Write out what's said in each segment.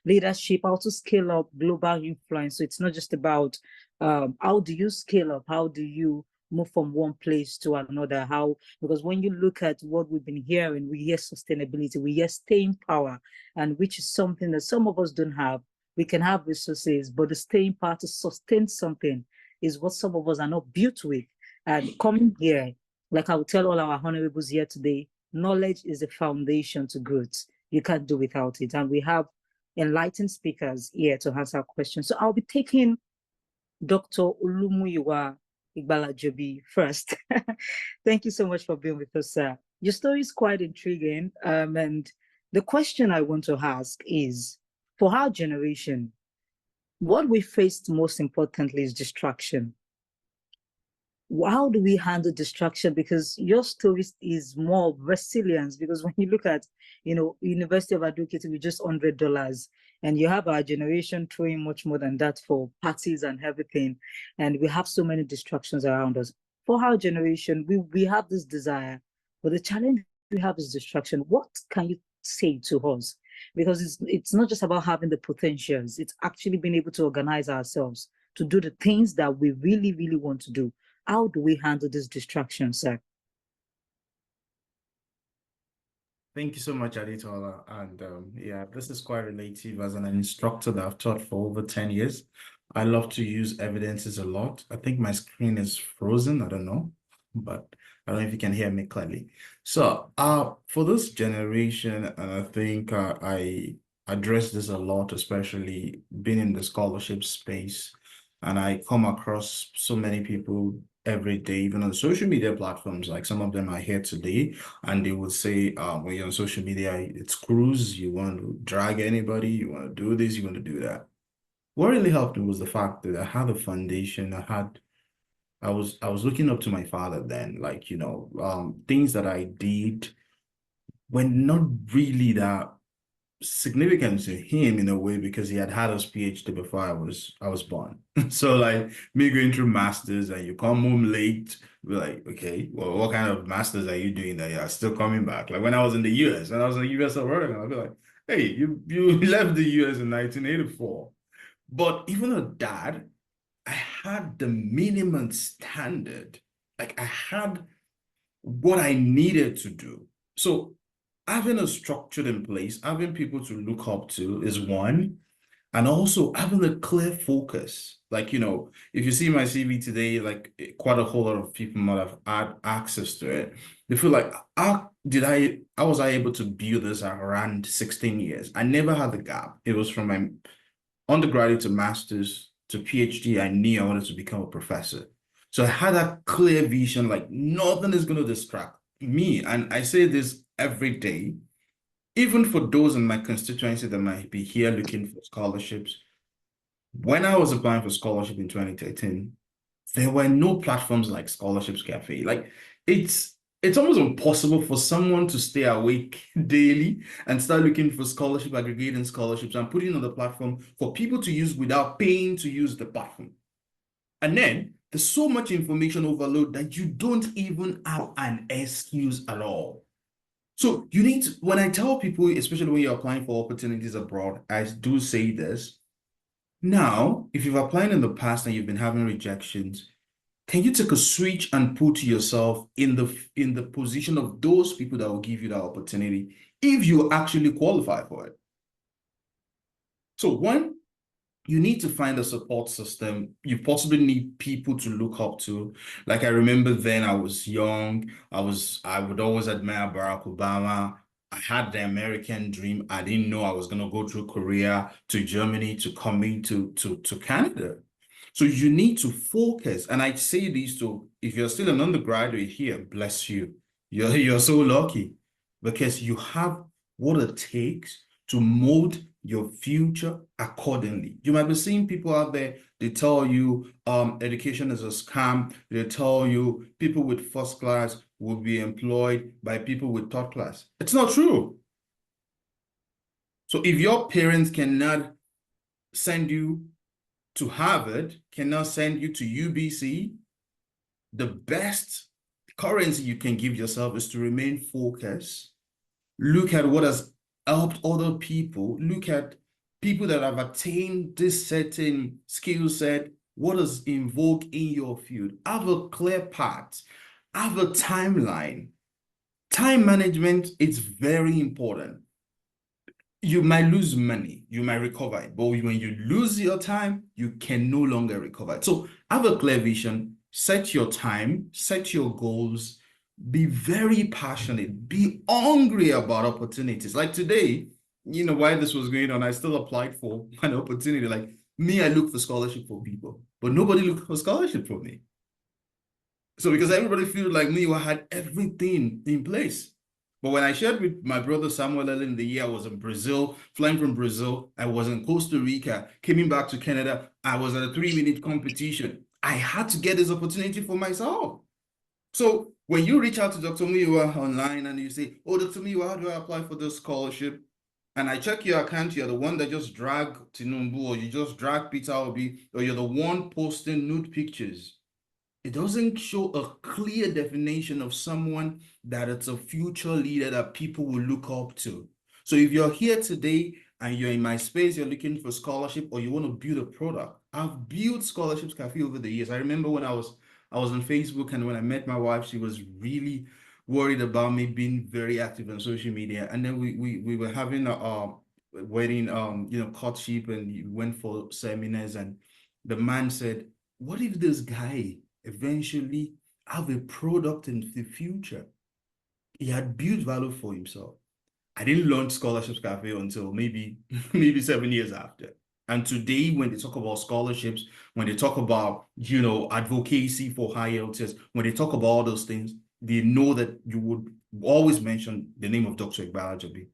leadership, how to scale up global influence. So it's not just about how do you scale up, how do you move from one place to another, how, because when you look at what we've been hearing, we hear sustainability, we hear staying power, and which is something that some of us don't have. We can have resources, but the staying power to sustain something is what some of us are not built with. And coming here, like I will tell all our honorables here today, knowledge is the foundation to growth. You can't do without it. And we have enlightened speakers here to answer questions. So I'll be taking Dr. Olumuyiwa Igbalajobi first. Thank you so much for being with us, sir. Your story is quite intriguing. And the question I want to ask is, for our generation, what we faced most importantly is distraction. How do we handle distraction? Because your story is more of resilience, because when you look at, University of Advocacy with just $100, and you have our generation throwing much more than that for parties and everything, and we have so many distractions around us. For our generation, we have this desire, but the challenge we have is distraction. What can you say to us? Because it's not just about having the potentials, it's actually being able to organize ourselves to do the things that we really, really want to do. How do we handle this distraction, sir? Thank you so much, Aditola. And yeah, this is quite relative. As an instructor that I've taught for over 10 years, I love to use evidences a lot. I think my screen is frozen. I don't know, but I don't know if you can hear me clearly. So for this generation, I think I address this a lot, especially being in the scholarship space. And I come across so many people every day, even on social media platforms. Like some of them are here today, and they would say, when you're on social media, it's cruise, you want to drag anybody, you want to do this, you want to do that. What really helped me was the fact that I had a foundation. I was looking up to my father then, like, things that I did were not really that significant to him in a way, because he had his PhD before I was born. So like me going through masters and you come home late, we're like, okay, well, what kind of masters are you doing that you're still coming back? Like when I was in the US, when I was in the US of America, I'd be like, hey, you left the US in 1984. But even though dad, I had the minimum standard. Like I had what I needed to do. So having a structure in place, having people to look up to is one, and also having a clear focus. Like, if you see my CV today, like quite a whole lot of people might have had access to it. They feel like, how was I able to build this around 16 years? I never had the gap. It was from my undergraduate to master's to PhD. I knew I wanted to become a professor. So I had that clear vision, like nothing is going to distract me. And I say this every day, even for those in my constituency that might be here looking for scholarships. When I was applying for scholarship in 2013, there were no platforms like Scholarships Cafe. Like it's almost impossible for someone to stay awake daily and start looking for scholarship, aggregating scholarships and putting on the platform for people to use without paying to use the platform. And then there's so much information overload that you don't even have an excuse at all. So you need to, when I tell people, especially when you're applying for opportunities abroad, I do say this. Now, if you've applied in the past and you've been having rejections, can you take a switch and put yourself in the position of those people that will give you that opportunity if you actually qualify for it? So one, you need to find a support system. You possibly need people to look up to. Like I remember then I was young. I would always admire Barack Obama. I had the American dream. I didn't know I was going to go through Korea to Germany to coming to Canada. So you need to focus. And I say this to, if you're still an undergraduate here, bless you. You're so lucky because you have what it takes to mold your future accordingly. You might be seeing people out there, they tell you education is a scam. They tell you people with first class will be employed by people with third class. It's not true. So if your parents cannot send you to Harvard, cannot send you to UBC, the best currency you can give yourself is to remain focused. Look at what has helped other people. Look at people that have attained this certain skill set, what is in vogue in your field. Have a clear path, have a timeline. Time management is very important. You might lose money, you might recover it, but when you lose your time, you can no longer recover it. So have a clear vision, set your time, set your goals, be very passionate, be hungry about opportunities. Like today, while this was going on, I still applied for an opportunity. Like me, I look for scholarship for people, but nobody looked for scholarship for me. So because everybody feels like me, I had everything in place. But when I shared with my brother Samuel earlier in the year, I was in Brazil, flying from Brazil. I was in Costa Rica, coming back to Canada. I was at a 3-minute competition. I had to get this opportunity for myself. So when you reach out to Dr. Miwa online and you say, oh, Dr. Miwa, how do I apply for this scholarship? And I check your account, you're the one that just dragged Tinubu, or you just dragged Peter Obi, or you're the one posting nude pictures. It doesn't show a clear definition of someone that it's a future leader that people will look up to. So if you're here today and you're in my space, you're looking for scholarship or you want to build a product, I've built scholarships cafe over the years. I remember when I was on Facebook, and when I met my wife, she was really worried about me being very active on social media. And then we were having a wedding, courtship, and we went for seminars, and the man said, what if this guy eventually have a product in the future? He had built value for himself. I didn't launch Scholarships Cafe until maybe 7 years after. And today, when they talk about scholarships, when they talk about, advocacy for high IELTS, when they talk about all those things, they know that you would always mention the name of Dr. Iqbal Ajabi.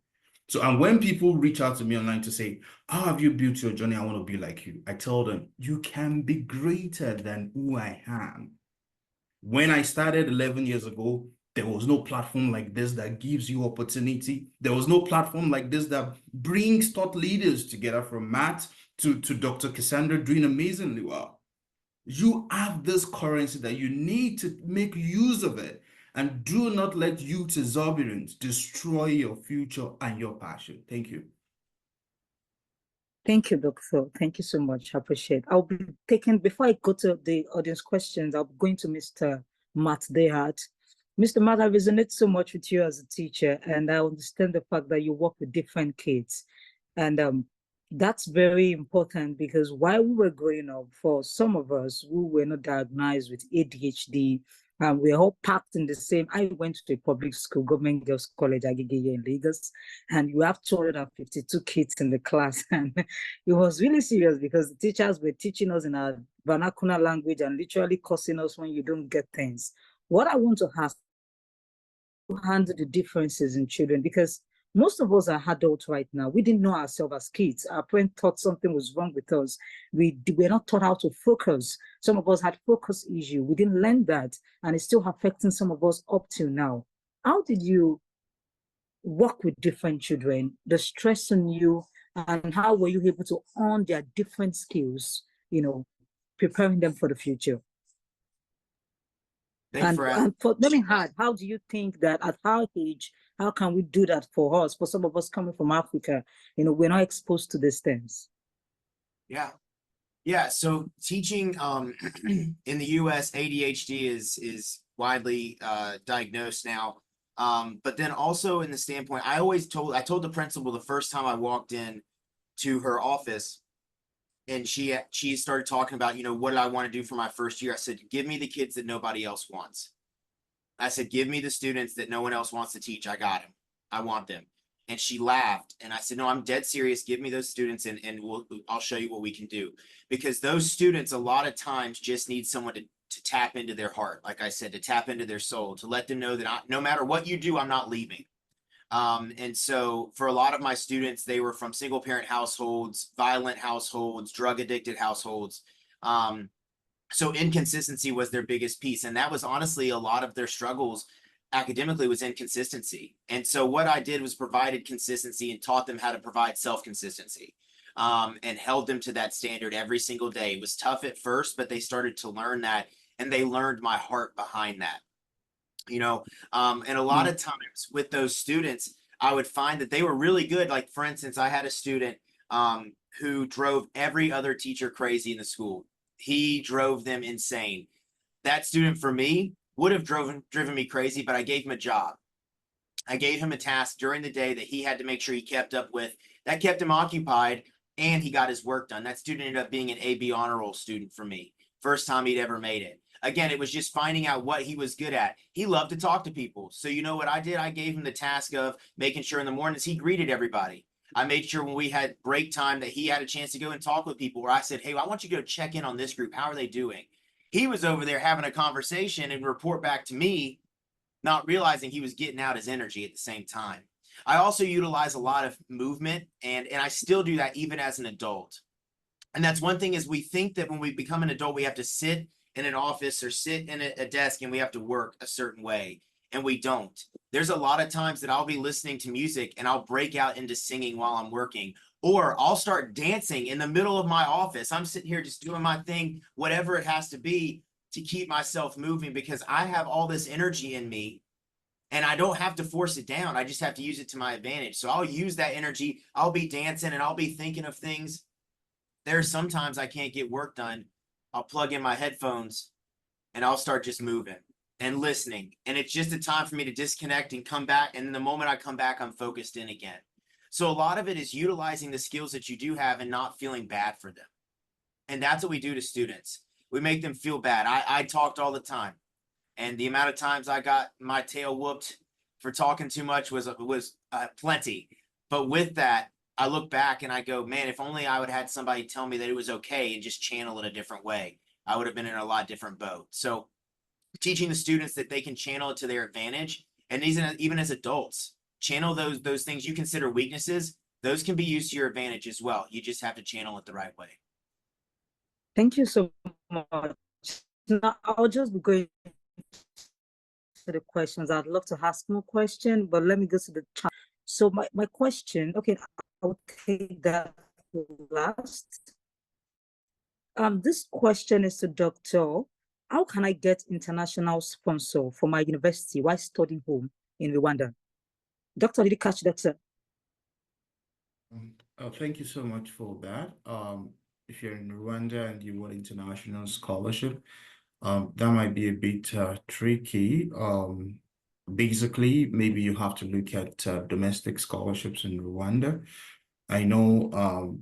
So, and when people reach out to me online to say, how have you built your journey? I want to be like you. I tell them, you can be greater than who I am. When I started 11 years ago, there was no platform like this that gives you opportunity. There was no platform like this that brings thought leaders together, from Matt to Dr. Cassandra, doing amazingly well. You have this currency that you need to make use of it. And do not let youth exuberance destroy your future and your passion. Thank you. Thank you, Doctor. Thank you so much. I appreciate it. I'll be taking, before I go to the audience questions, I'll be going to Mr. Matt Dehart. Mr. Matt, I resonate so much with you as a teacher, and I understand the fact that you work with different kids. And that's very important, because while we were growing up, for some of us who were not diagnosed with ADHD, we're all packed in the same. I went to a public school, Government Girls College, Agege in Lagos, and you have 252 kids in the class. And it was really serious, because the teachers were teaching us in our vernacular language and literally cursing us when you don't get things. What I want to ask, to handle the differences in children, because most of us are adults right now. We didn't know ourselves as kids. Our parents thought something was wrong with us. We were not taught how to focus. Some of us had focus issue. We didn't learn that, and it's still affecting some of us up till now. How did you work with different children, the stress on you, and how were you able to own their different skills, preparing them for the future? And for them, how do you think that at our age, how can we do that for us? For some of us coming from Africa, we're not exposed to these things. Yeah. So teaching in the US, ADHD is widely diagnosed now. But then also in the standpoint, I told the principal the first time I walked in to her office, and she started talking about, what did I want to do for my first year? I said, give me the kids that nobody else wants. I said, give me the students that no one else wants to teach. I got them. I want them. And she laughed. And I said, no, I'm dead serious. Give me those students, and I'll show you what we can do. Because those students a lot of times just need someone to tap into their heart. Like I said, to tap into their soul, to let them know that no matter what you do, I'm not leaving. And so for a lot of my students, they were from single parent households, violent households, drug addicted households. So inconsistency was their biggest piece. And that was honestly a lot of their struggles academically, was inconsistency. And so what I did was provided consistency and taught them how to provide self-consistency, and held them to that standard every single day. It was tough at first, but they started to learn that, and they learned my heart behind that. And a lot of times with those students, I would find that they were really good. Like, for instance, I had a student, who drove every other teacher crazy in the school. He drove them insane. That student for me would have driven me crazy, but I gave him a job. I gave him a task during the day that he had to make sure he kept up with. That kept him occupied, and he got his work done. That student ended up being an AB honor roll student for me. First time he'd ever made it. Again, it was just finding out what he was good at. He loved to talk to people. So you know what I did? I gave him the task of making sure in the mornings he greeted everybody. I made sure when we had break time that he had a chance to go and talk with people, where I said, hey, I want you to go check in on this group. How are they doing? He was over there having a conversation and report back to me, not realizing he was getting out his energy at the same time. I also utilize a lot of movement, and I still do that even as an adult. And that's one thing, is we think that when we become an adult, we have to sit in an office or sit in a desk and we have to work a certain way, and we don't. There's a lot of times that I'll be listening to music and I'll break out into singing while I'm working, or I'll start dancing in the middle of my office. I'm sitting here just doing my thing, whatever it has to be, to keep myself moving, because I have all this energy in me and I don't have to force it down. I just have to use it to my advantage. So I'll use that energy. I'll be dancing and I'll be thinking of things. There's sometimes I can't get work done. I'll plug in my headphones and I'll start just moving and listening. And it's just a time for me to disconnect and come back. And the moment I come back, I'm focused in again. So a lot of it is utilizing the skills that you do have and not feeling bad for them. And that's what we do to students. We make them feel bad. I talked all the time. And the amount of times I got my tail whooped for talking too much was plenty. But with that, I look back and I go, man, if only I would have had somebody tell me that it was okay and just channel it a different way, I would have been in a lot different boat. So teaching the students that they can channel it to their advantage, and even as adults, channel those things you consider weaknesses. Those can be used to your advantage as well. You just have to channel it the right way. Thank you so much. Now, I'll just be going to the questions. I'd love to ask more questions, but let me go to the chat. So my question, okay, I'll take that last. This question is to Dr. How can I get international sponsor for my university while studying home in Rwanda? Doctor, did you catch that, sir? Thank you so much for that. If you're in Rwanda and you want international scholarship, that might be a bit tricky. Basically, maybe you have to look at domestic scholarships in Rwanda. I know,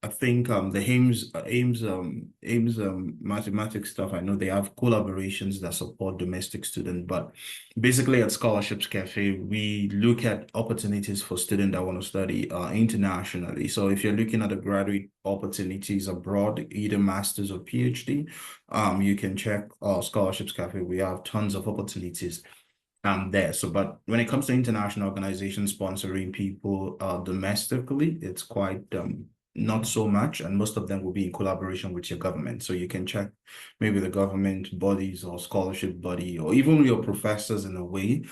I think the AIMS mathematics stuff, I know they have collaborations that support domestic students, but basically at Scholarships Cafe, we look at opportunities for students that want to study internationally. So if you're looking at the graduate opportunities abroad, either master's or PhD, you can check Scholarships Cafe. We have tons of opportunities there. So, but when it comes to international organizations sponsoring people domestically, it's quite not so much, and most of them will be in collaboration with your government. So you can check maybe the government bodies or scholarship body, or even your professors in a way.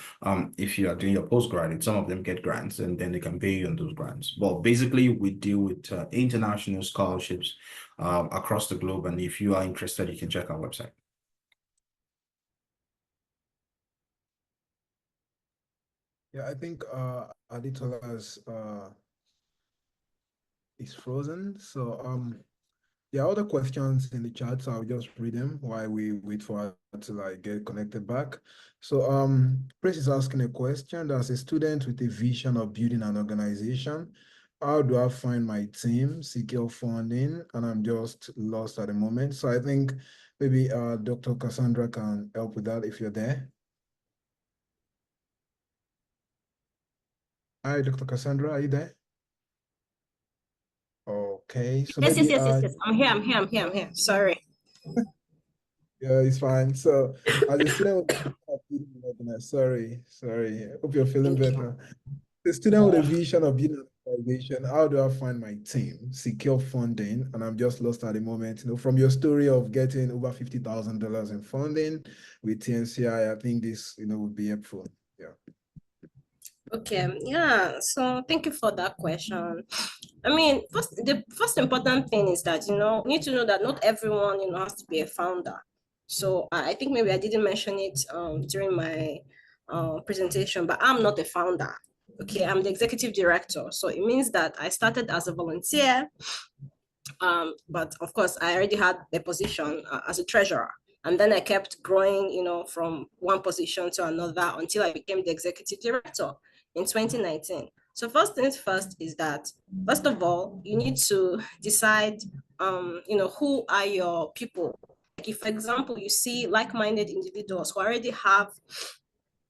If you are doing your postgraduate, some of them get grants and then they can pay you on those grants. But basically, we deal with international scholarships across the globe. And if you are interested, you can check our website. Yeah, I think Aditola's is frozen. So there are other questions in the chat, so I'll just read them while we wait for her to like get connected back. So Chris is asking a question. As a student with a vision of building an organization, how do I find my team, secure funding, and I'm just lost at the moment? So I think maybe Dr. Cassandra can help with that if you're there. Hi, Dr. Cassandra, are you there? Okay, so yes, maybe yes. I'm here. Sorry. Yeah, it's fine. So as a student with sorry, hope you're feeling better. The student with a vision of building an organization, how do I find my team, secure funding? And I'm just lost at the moment. You know, from your story of getting over $50,000 in funding with TNCI, I think this, would be helpful. Yeah. Okay, yeah, so thank you for that question. I mean, the first important thing is that, you need to know that not everyone, has to be a founder. So I think maybe I didn't mention it during my presentation, but I'm not a founder. Okay, I'm the executive director. So it means that I started as a volunteer, but of course I already had a position as a treasurer. And then I kept growing, from one position to another until I became the executive director in 2019. So first things first is that, first of all, you need to decide, who are your people. Like if, for example, you see like-minded individuals who already have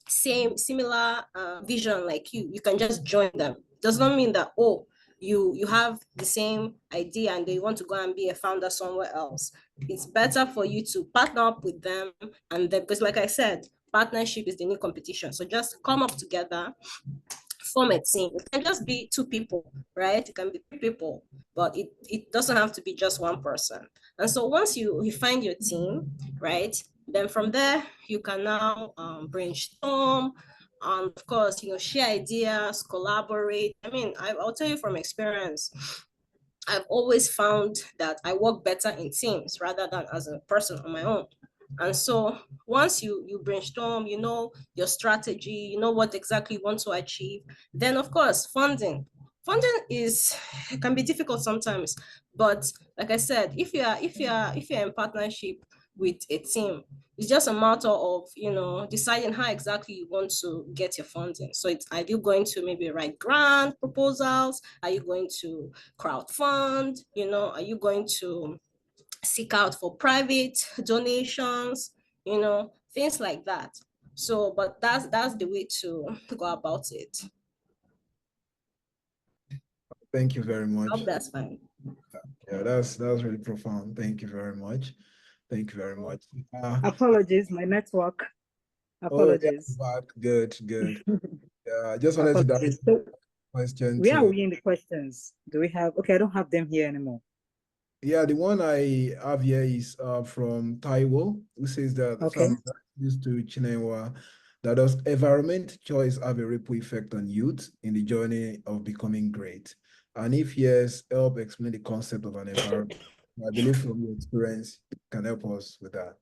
similar vision like you can just join them. Does not mean that, oh, you have the same idea and they want to go and be a founder somewhere else. It's better for you to partner up with them, and then, because like I said, partnership is the new competition. So just come up together, form a team. It can just be 2 people, right? It can be 3 people, but it doesn't have to be just one person. And so once you find your team, right, then from there you can now brainstorm, and of course, share ideas, collaborate. I mean, I'll tell you from experience, I've always found that I work better in teams rather than as a person on my own. And so once you brainstorm, your strategy, what exactly you want to achieve, then of course, funding. Funding can be difficult sometimes, but like I said, if you're in partnership with a team, it's just a matter of deciding how exactly you want to get your funding. So are you going to maybe write grant proposals? Are you going to crowdfund? Are you going to seek out for private donations? Things like that. So, but that's the way to go about it. Thank you very I much. hope that's fine. Yeah, that's really profound. Thank you very much. Thank you very much. Apologies, my network. Apologies. Back. Good. Yeah, I just wanted to Apologies. direct So question where are to. we in the questions? Do we have, okay, I don't have them here anymore. Yeah, the one I have here is from Taiwo, who says that, so Okay. I'm used to Chinenwa, that does environment choice have a ripple effect on youth in the journey of becoming great? And if yes, help explain the concept of an environment. I believe from your experience, you can help us with that.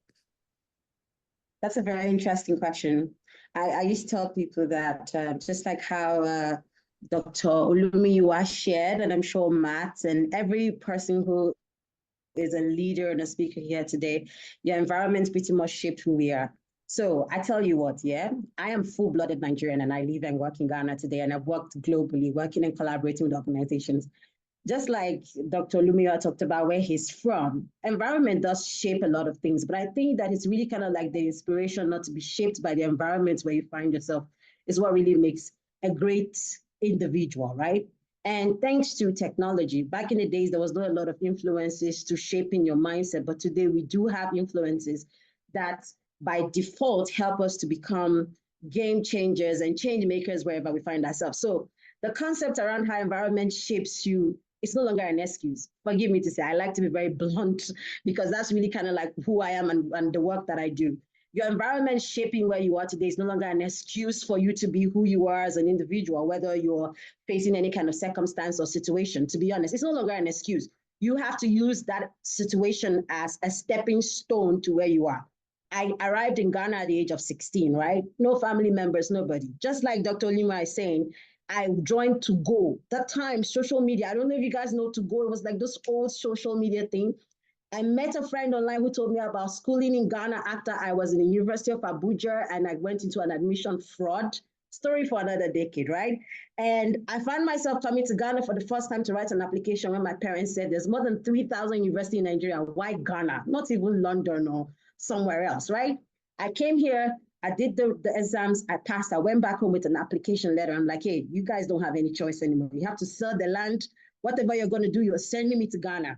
That's a very interesting question. I used to tell people that just like how Dr. Olumiyiwa shared, and I'm sure Matt and every person who is a leader and a speaker here today, your environment pretty much shaped who we are. So I tell you what, yeah, I am full-blooded Nigerian and I live and work in Ghana today, and I've worked globally, working and collaborating with organizations. Just like Dr. Lumia talked about where he's from, environment does shape a lot of things, but I think that it's really kind of like the inspiration not to be shaped by the environment where you find yourself is what really makes a great individual, right? And thanks to technology, back in the days, there was not a lot of influences to shaping your mindset, but today we do have influences that by default help us to become game changers and change makers wherever we find ourselves. So the concept around how environment shapes you, it's no longer an excuse. Forgive me to say, I like to be very blunt because that's really kind of like who I am and the work that I do. Your environment shaping where you are today is no longer an excuse for you to be who you are as an individual, whether you're facing any kind of circumstance or situation. To be honest, it's no longer an excuse. You have to use that situation as a stepping stone to where you are. I arrived in Ghana at the age of 16, right? No family members, nobody. Just like Dr. Lima is saying, I joined To Go. That time, social media, I don't know if you guys know To Go. It was like this old social media thing. I met a friend online who told me about schooling in Ghana after I was in the University of Abuja and I went into an admission fraud. Story for another decade, right? And I found myself coming to Ghana for the first time to write an application when my parents said there's more than 3,000 universities in Nigeria. Why Ghana? Not even London or somewhere else, right? I came here, I did the exams, I passed, I went back home with an application letter. I'm like, hey, you guys don't have any choice anymore. You have to sell the land. Whatever you're going to do, you're sending me to Ghana.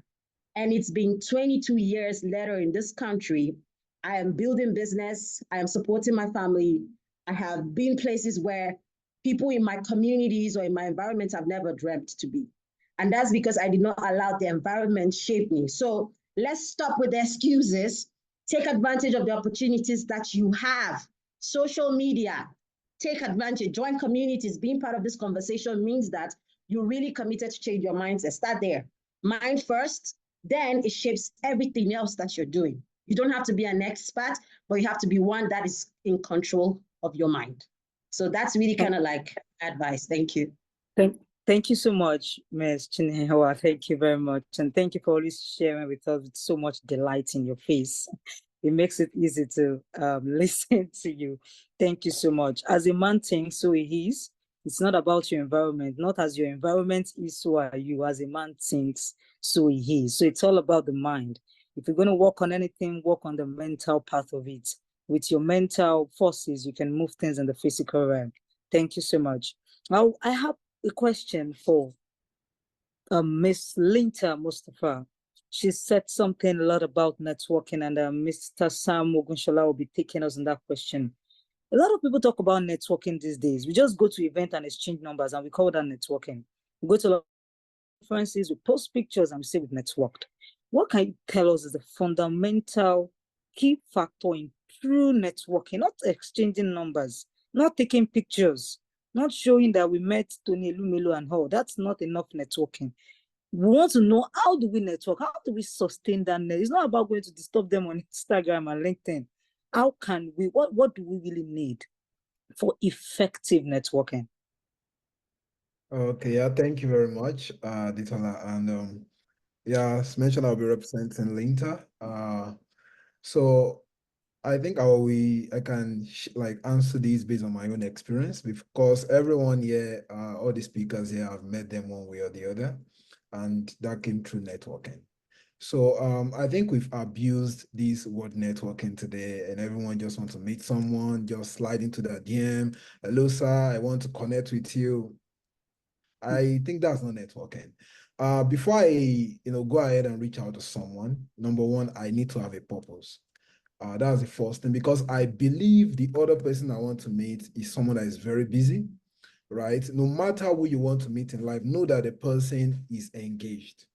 And it's been 22 years later in this country. I am building business. I am supporting my family. I have been places where people in my communities or in my environment have never dreamt to be. And that's because I did not allow the environment shape me. So let's stop with the excuses. Take advantage of the opportunities that you have. Social media, take advantage, join communities. Being part of this conversation means that you're really committed to change your mindset. Start there. Mind first, then it shapes everything else that you're doing. You don't have to be an expert, but you have to be one that is in control of your mind. So that's really kind of like advice. Thank you. Thank you so much, Ms. Chinewa. Thank you very much. And thank you for always sharing with us with so much delight in your face. It makes it easy to listen to you. Thank you so much. As a man thinks, so he is. It's not about your environment. Not as your environment is, so are you. As a man thinks, so he is. So it's all about the mind. If you're going to work on anything, work on the mental part of it. With your mental forces, you can move things in the physical realm. Thank you so much. Now, I have a question for Miss Linta Mustafa. She said something a lot about networking, and Mr. Sam Ogunshola will be taking us on that question. A lot of people talk about networking these days. We just go to event and exchange numbers, and we call that networking. We go to a lot of conferences, we post pictures, and we say we've networked. What can you tell us is the fundamental key factor in true networking, not exchanging numbers, not taking pictures, not showing that we met Tony Lumelo and all? That's not enough networking. We want to know, how do we network? How do we sustain that net? It's not about going to disturb them on Instagram and LinkedIn. How can we, what do we really need for effective networking? Okay, yeah, thank you very much, Ditola. And yeah, as mentioned, I'll be representing Linta. So I think I can like answer these based on my own experience, because everyone here, all the speakers here, I've met them one way or the other, and that came through networking. So I think we've abused this word networking today, and everyone just wants to meet someone, just slide into the DM. Hello, sir, I want to connect with you. I think that's not networking. Before I go ahead and reach out to someone, number one, I need to have a purpose. That's the first thing, because I believe the other person I want to meet is someone that is very busy, right? No matter who you want to meet in life, know that the person is engaged.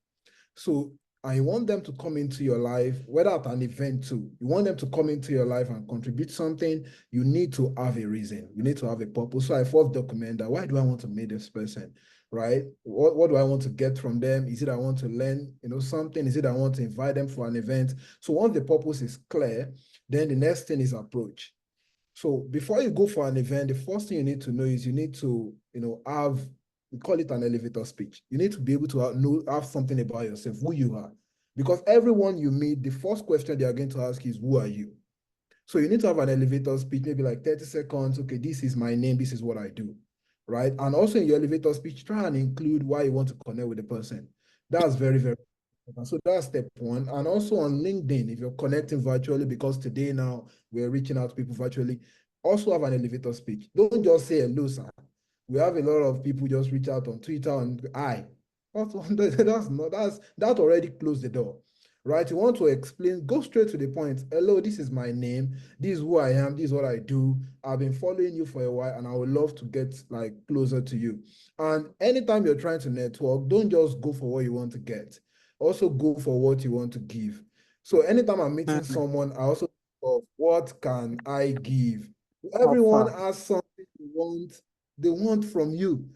So I want them to come into your life, whether at an event too. You want them to come into your life and contribute something, you need to have a reason. You need to have a purpose. So I first document that. Why do I want to meet this person, right? What do I want to get from them? Is it I want to learn, something? Is it I want to invite them for an event? So once the purpose is clear, then the next thing is approach. So before you go for an event, the first thing you need to know is you need to, have, we call it an elevator speech. You need to be able to have something about yourself, who you are. Because everyone you meet, the first question they are going to ask is, who are you? So you need to have an elevator speech, maybe like 30 seconds. Okay, this is my name, this is what I do, right? And also in your elevator speech, try and include why you want to connect with the person. That's very, very important. So that's step one. And also on LinkedIn, if you're connecting virtually, because today now we're reaching out to people virtually, also have an elevator speech. Don't just say hello, sir. We have a lot of people just reach out on Twitter and that already closed the door, right? You want to explain, go straight to the point. Hello, this is my name. This is who I am. This is what I do. I've been following you for a while, and I would love to get like closer to you. And anytime you're trying to network, don't just go for what you want to get. Also go for what you want to give. So anytime I'm meeting someone, I also think of what can I give? Everyone has something they want from you.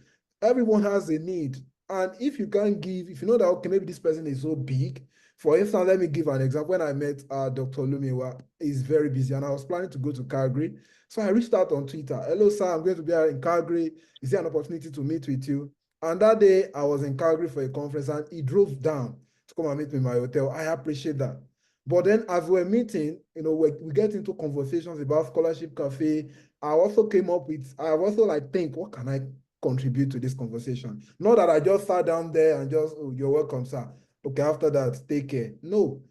Everyone has a need. And if you can't give, if you know that, okay, maybe this person is so big. For instance, let me give an example. When I met Dr. Lumiwa, he's very busy, and I was planning to go to Calgary. So I reached out on Twitter. Hello, sir, I'm going to be in Calgary. Is there an opportunity to meet with you? And that day, I was in Calgary for a conference, and he drove down to come and meet me in my hotel. I appreciate that. But then as we're meeting, we get into conversations about Scholarship Cafe. I also think, what can I contribute to this conversation? Not that I just sat down there and just, oh, you're welcome, sir. Okay, after that, take care. No,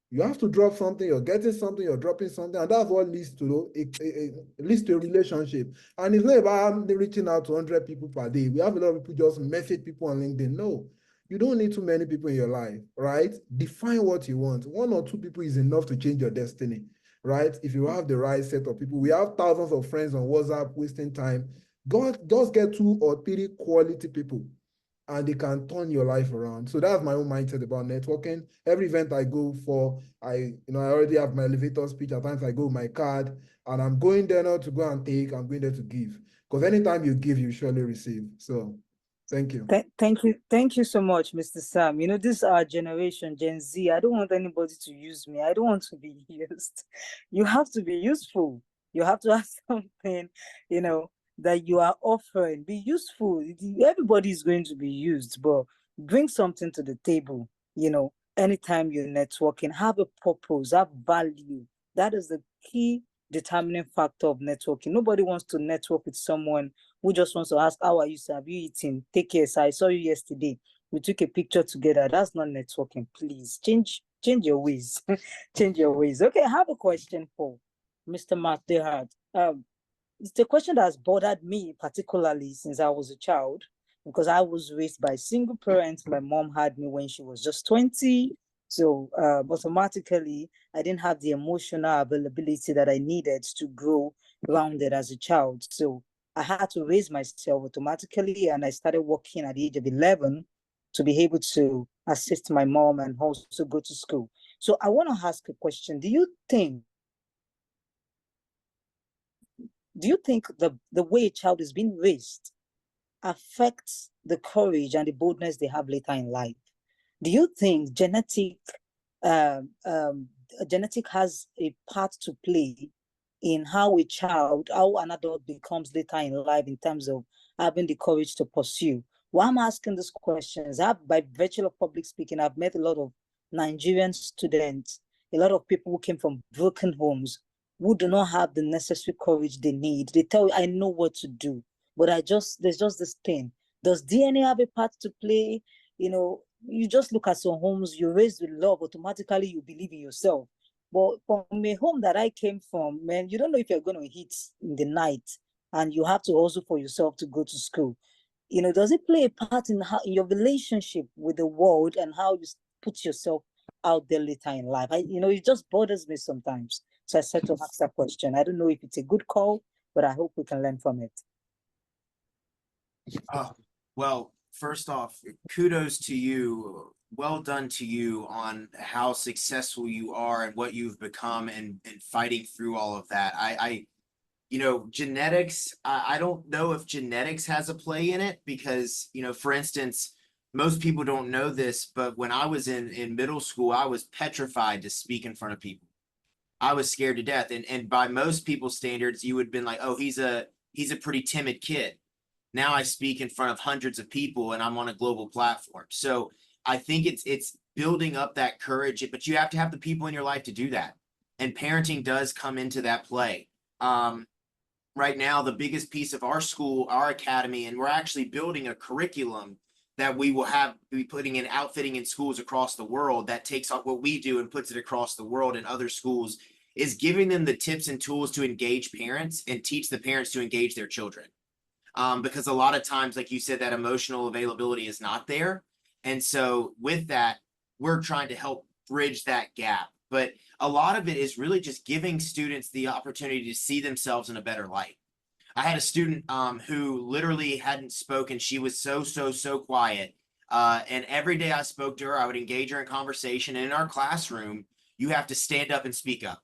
you have to drop something, you're getting something, you're dropping something, and that's what leads to a relationship. And it's not about reaching out to 100 people per day. We have a lot of people just message people on LinkedIn. No, you don't need too many people in your life, right? Define what you want. 1 or 2 people is enough to change your destiny, right? If you have the right set of people. We have thousands of friends on WhatsApp wasting time. Just get 2 or 3 quality people, and they can turn your life around. So that's my own mindset about networking. Every event I go for, I already have my elevator speech. At times I go with my card, and I'm going there not to go and take, I'm going there to give. Because anytime you give, you surely receive. So thank you. Thank you so much, Mr. Sam. This is our generation, Gen Z. I don't want anybody to use me. I don't want to be used. You have to be useful. You have to have something, that you are offering. Be useful. Everybody is going to be used, but bring something to the table. Anytime you're networking, have a purpose, have value. That is the key determining factor of networking. Nobody wants to network with someone who just wants to ask, how are you, sir? Have you eaten? Take care, sir. I saw you yesterday. We took a picture together. That's not networking. Please change your ways. Change your ways. Okay, I have a question for Mr. Mark Dehart. It's a question that has bothered me particularly since I was a child, because I was raised by single parents. My mom had me when she was just 20. So automatically, I didn't have the emotional availability that I needed to grow grounded as a child. So I had to raise myself automatically, and I started working at the age of 11 to be able to assist my mom and also go to school. So I want to ask a question. Do you think the way a child is being raised affects the courage and the boldness they have later in life? Do you think genetic has a part to play in how an adult becomes later in life in terms of having the courage to pursue? Why I'm asking these questions, by virtue of public speaking, I've met a lot of Nigerian students, a lot of people who came from broken homes, who do not have the necessary courage they need. They tell you, I know what to do, but there's just this thing. Does DNA have a part to play? You just look at some homes, you're raised with love, automatically you believe in yourself. But from a home that I came from, man, you don't know if you're going to hit in the night, and you have to hustle for yourself to go to school. Does it play a part in in your relationship with the world and how you put yourself out there later in life? It just bothers me sometimes. So I said to ask that question. I don't know if it's a good call, but I hope we can learn from it. Well, first off, kudos to you. Well done to you on how successful you are and what you've become and fighting through all of that. Genetics, I don't know if genetics has a play in it because, for instance, most people don't know this, but when I was in middle school, I was petrified to speak in front of people. I was scared to death. And by most people's standards, you would have been like, oh, he's a pretty timid kid. Now I speak in front of hundreds of people and I'm on a global platform. So I think it's building up that courage, but you have to have the people in your life to do that. And parenting does come into that play. Right now, the biggest piece of our school, our academy, and we're actually building a curriculum that we will be putting in outfitting in schools across the world that takes what we do and puts it across the world in other schools, is giving them the tips and tools to engage parents and teach the parents to engage their children. Because a lot of times, like you said, that emotional availability is not there. And so with that, we're trying to help bridge that gap. But a lot of it is really just giving students the opportunity to see themselves in a better light. I had a student who literally hadn't spoken. She was so quiet. And every day I spoke to her, I would engage her in conversation. And in our classroom, you have to stand up and speak up.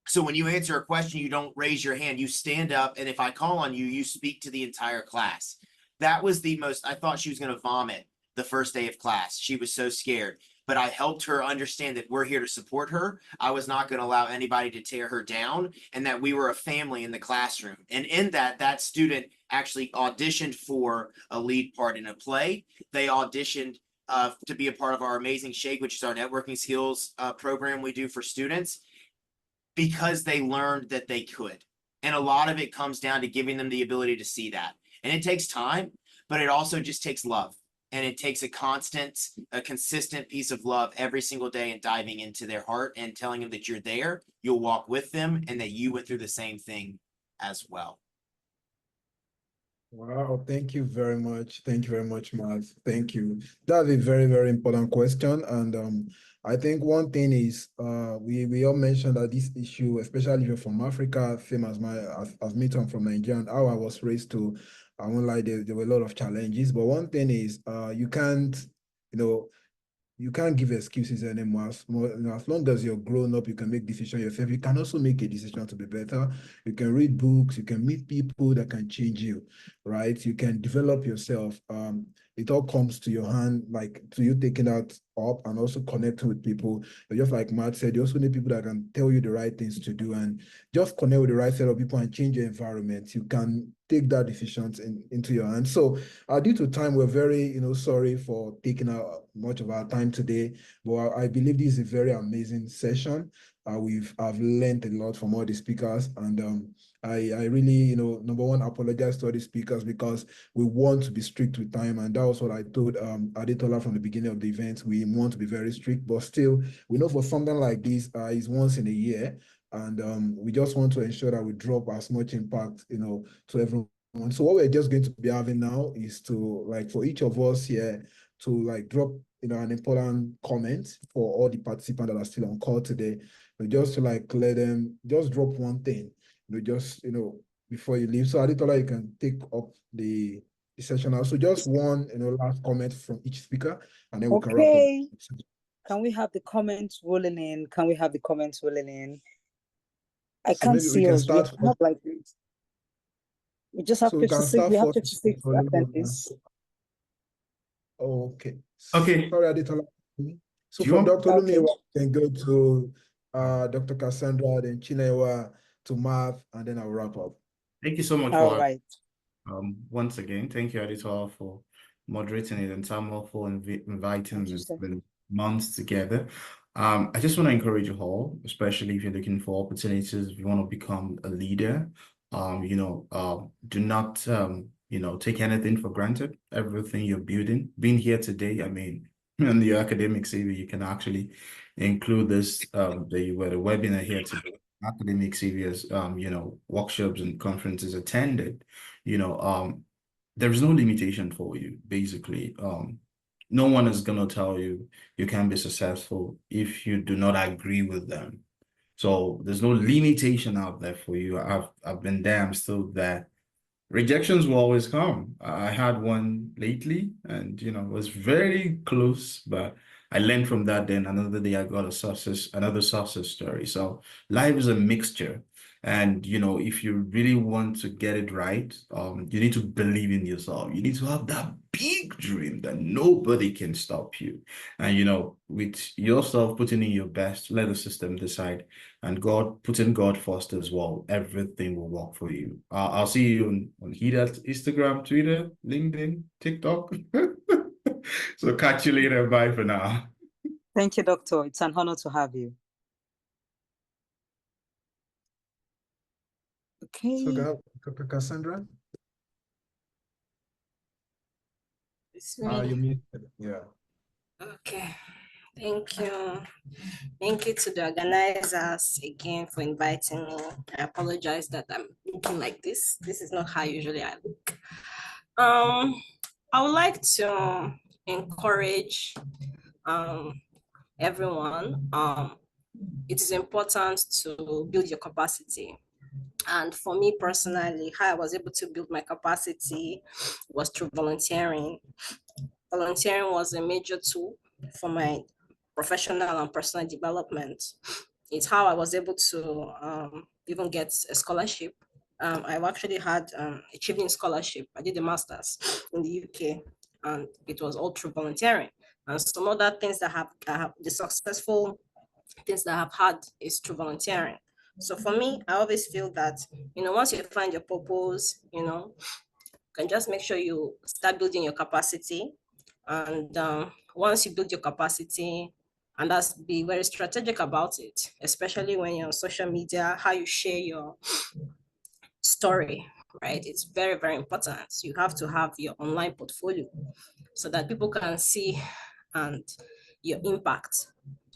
So when you answer a question, you don't raise your hand, you stand up. And if I call on you, you speak to the entire class. That was I thought she was going to vomit the first day of class. She was so scared. But I helped her understand that we're here to support her. I was not going to allow anybody to tear her down, and that we were a family in the classroom. And in that student actually auditioned for a lead part in a play. They auditioned to be a part of our Amazing Shake, which is our networking skills program we do for students, because they learned that they could. And a lot of it comes down to giving them the ability to see that. And it takes time, but it also just takes love. And it takes a consistent piece of love every single day, and diving into their heart and telling them that you're there, you'll walk with them, and that you went through the same thing as well. Wow, thank you very much. Thank you very much, Matt. Thank you. That's a very, very important question. And I think one thing is we all mentioned that this issue, especially if you're from Africa, same as as me, I'm from Nigeria, and how I was raised to, I won't lie, there were a lot of challenges. But one thing is you can't give excuses anymore. As long as you're grown up, you can make decisions yourself. You can also make a decision to be better. You can read books. You can meet people that can change you, right? You can develop yourself. it all comes to your hand, like to you taking that up and also connecting with people. But just like Matt said, you also need people that can tell you the right things to do, and just connect with the right set of people and change your environment. You can take that decisions into your hands. So due to time, we're very, sorry for taking out much of our time today, but I believe this is a very amazing session. I've learned a lot from all the speakers, and I really, number one, apologize to all the speakers because we want to be strict with time, and that was what I told Adetola from the beginning of the event. We want to be very strict, but still, we know for something like this, is once in a year, and we just want to ensure that we drop as much impact, to everyone. So what we're just going to be having now is to, like, for each of us here to, like, drop, an important comment for all the participants that are still on call today, just to, like, let them just drop one thing, just, before you leave. So Aditola, you can take up the session now. So just one, last comment from each speaker, and then we can wrap up. Okay. Can we have the comments rolling in? Can we have the comments rolling in? I So can't maybe we see can us. We start have like we just have So we can 56. start We have first. 56 attendees. Okay. Okay. Sorry, Aditola. So Do you from want- Dr. Lumi, Okay. we can go to Dr. Cassandra, then Chinewa, to Matt, and then I'll wrap up. Thank you so much All for right. once again. Thank you, Aditola, for moderating it, and Samuel for inviting me. It's been months together. I just want to encourage you all, especially if you're looking for opportunities, if you want to become a leader, do not take anything for granted. Everything you're building. Being here today, I mean, in the academic CV, you can actually include this, the webinar here today. Academic CV as workshops and conferences attended. There is no limitation for you, basically. No one is gonna tell you you can be successful if you do not agree with them. So there's no limitation out there for you. I've been there, I'm still there. Rejections will always come. I had one lately, and it was very close, but I learned from that. Then another day I got another success story. So life is a mixture. And if you really want to get it right, you need to believe in yourself. You need to have that big dream that nobody can stop you. And with yourself putting in your best, let the system decide. And putting God first as well, everything will work for you. I'll see you on Instagram, Twitter, LinkedIn, TikTok. So catch you later. Bye for now. Thank you, Doctor. It's an honor to have you. Okay. So Dr. Cassandra? It's me. You muted. Yeah. Okay. Thank you. Thank you to the organizers again for inviting me. I apologize that I'm looking like this. This is not how usually I look. I would like to encourage everyone. It is important to build your capacity. And for me personally, how I was able to build my capacity was through volunteering. Volunteering was a major tool for my professional and personal development. It's how I was able to even get a scholarship. I've actually had achieving scholarship. I did a master's in the UK, and it was all through volunteering. And some other things that have the successful things that I've had is through volunteering. So for me, I always feel that, once you find your purpose, you can just make sure you start building your capacity. And once you build your capacity, and that's be very strategic about it, especially when you're on social media, how you share your story, right? It's very, very important. You have to have your online portfolio so that people can see and your impact.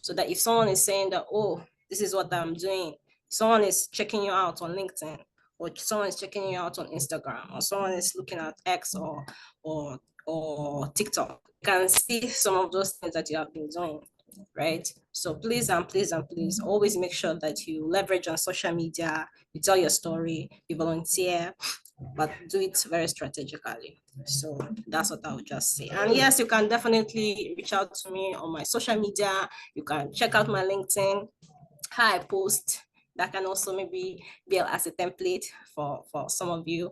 So that if someone is saying that, oh, this is what I'm doing, someone is checking you out on LinkedIn, or someone is checking you out on Instagram, or someone is looking at X or TikTok, can see some of those things that you have been doing, right? So please and please and please always make sure that you leverage on social media, you tell your story, you volunteer, but do it very strategically. So that's what I would just say. And yes, you can definitely reach out to me on my social media. You can check out my LinkedIn, how I post, that can also maybe be as a template for some of you,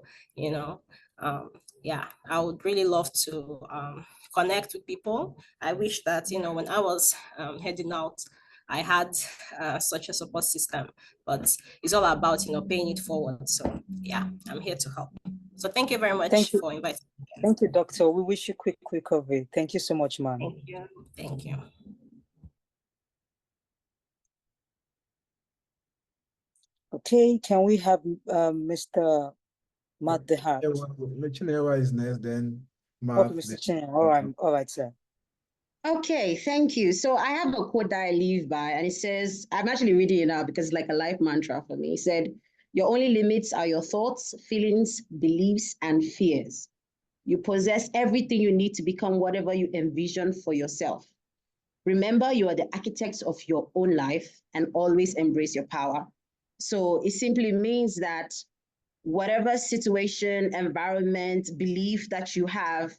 yeah, I would really love to connect with people. I wish that, when I was heading out, I had such a support system, but it's all about, paying it forward. So yeah, I'm here to help. So thank you very much Thank you. for inviting me. Thank you, Doctor. We wish you quick recovery. Thank you so much, ma'am. Thank you. Thank you. Okay, can we have Mr. Matt DeHart? Chinua is next, then Matt. Okay, Mr. Chen. All right, sir. Okay, thank you. So I have a quote that I live by, and it says, I'm actually reading it now because it's like a life mantra for me. It said, your only limits are your thoughts, feelings, beliefs, and fears. You possess everything you need to become whatever you envision for yourself. Remember, you are the architect of your own life, and always embrace your power. So it simply means that whatever situation, environment, belief that you have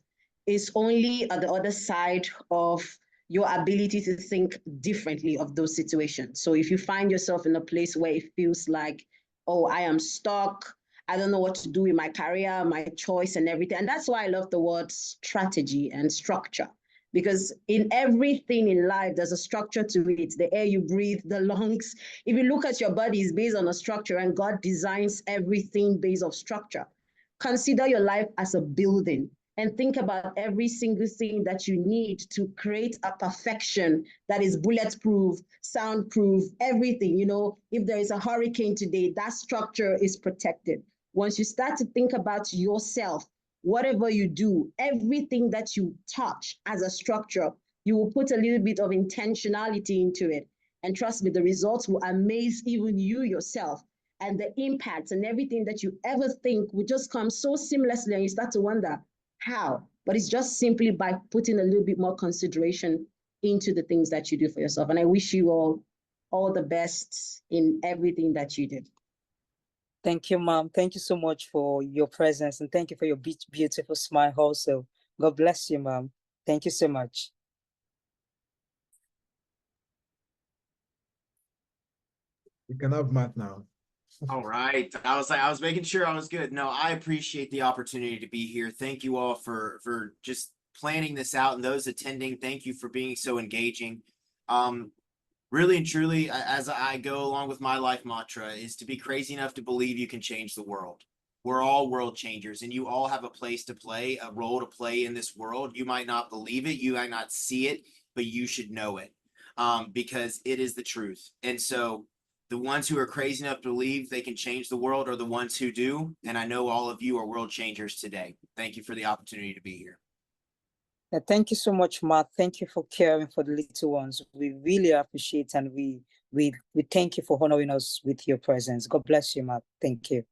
is only at the other side of your ability to think differently of those situations. So if you find yourself in a place where it feels like, oh, I am stuck, I don't know what to do with my career, my choice and everything. And that's why I love the word strategy and structure. Because in everything in life, there's a structure to it. The air you breathe, the lungs. If you look at your body, it's based on a structure, and God designs everything based on structure. Consider your life as a building and think about every single thing that you need to create a perfection that is bulletproof, soundproof, everything. If there is a hurricane today, that structure is protected. Once you start to think about yourself, whatever you do, everything that you touch as a structure, you will put a little bit of intentionality into it. And trust me, the results will amaze even you yourself. And the impacts and everything that you ever think will just come so seamlessly, and you start to wonder how. But it's just simply by putting a little bit more consideration into the things that you do for yourself. And I wish you all the best in everything that you did. Thank you, ma'am. Thank you so much for your presence, and thank you for your beautiful smile also. God bless you, ma'am. Thank you so much. You can have Matt now. All right. I was making sure I was good. No, I appreciate the opportunity to be here. Thank you all for just planning this out, and those attending, thank you for being so engaging. Really and truly, as I go along with my life mantra, is to be crazy enough to believe you can change the world. We're all world changers, and you all have a place to play, a role to play in this world. You might not believe it, you might not see it, but you should know it, because it is the truth. And so the ones who are crazy enough to believe they can change the world are the ones who do. And I know all of you are world changers today. Thank you for the opportunity to be here. Thank you so much, Matt. Thank you for caring for the little ones. We really appreciate, and we thank you for honoring us with your presence. God bless you, Matt. Thank you.